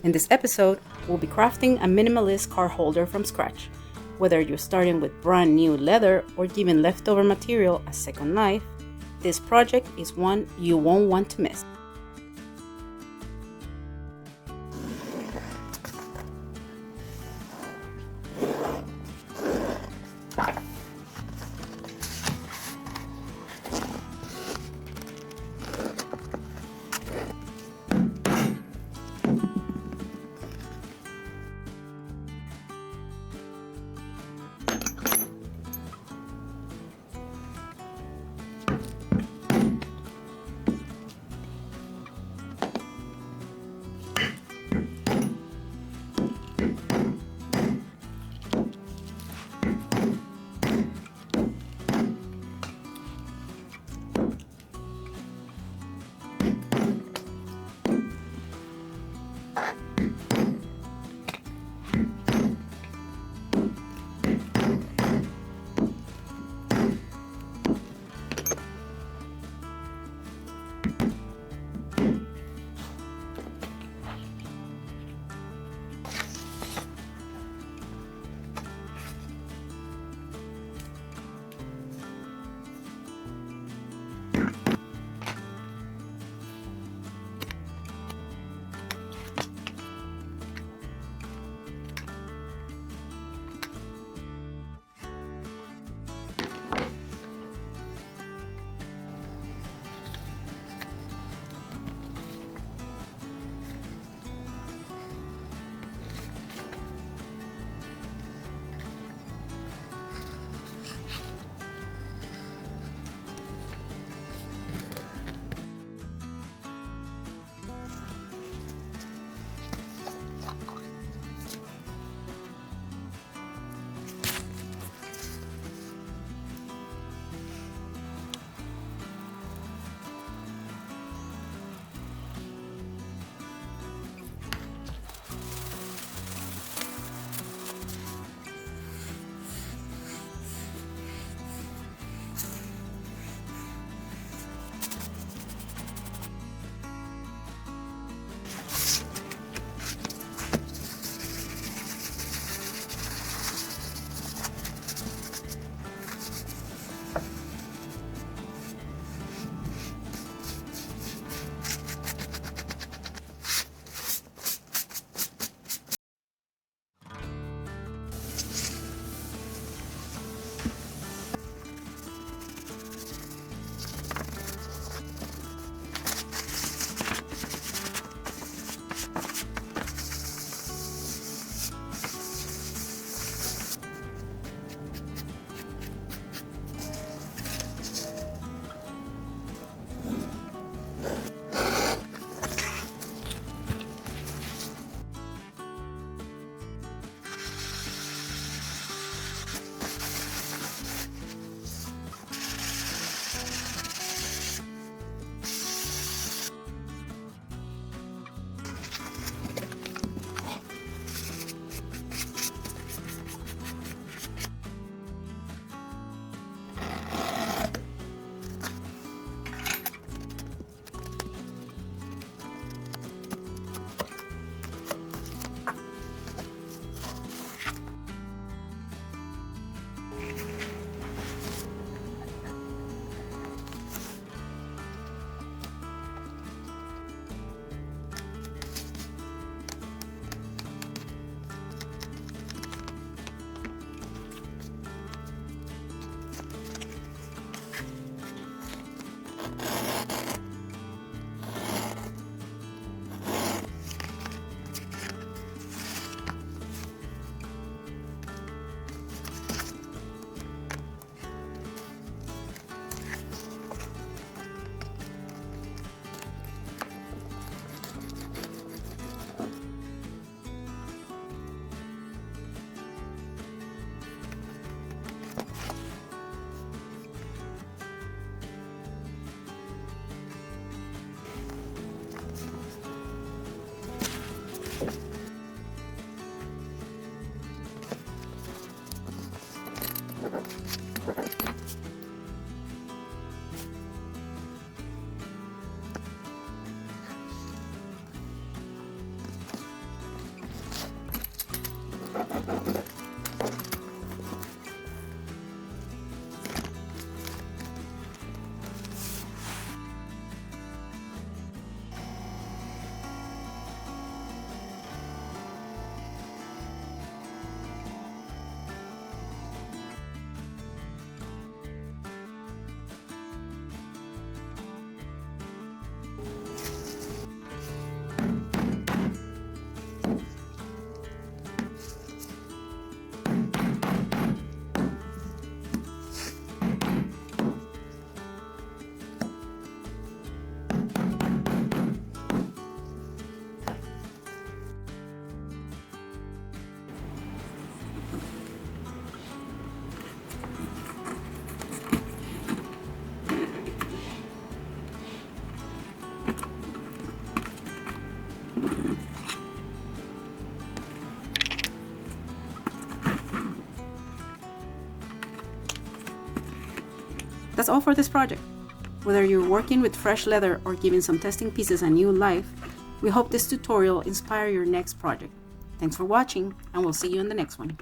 In this episode, we'll be crafting a minimalist card holder from scratch. Whether you're starting with brand new leather or giving leftover material a second life, this project is one you won't want to miss. That's all for this project. Whether you're working with fresh leather or giving some testing pieces a new life, we hope this tutorial inspires your next project. Thanks for watching, and we'll see you in the next one.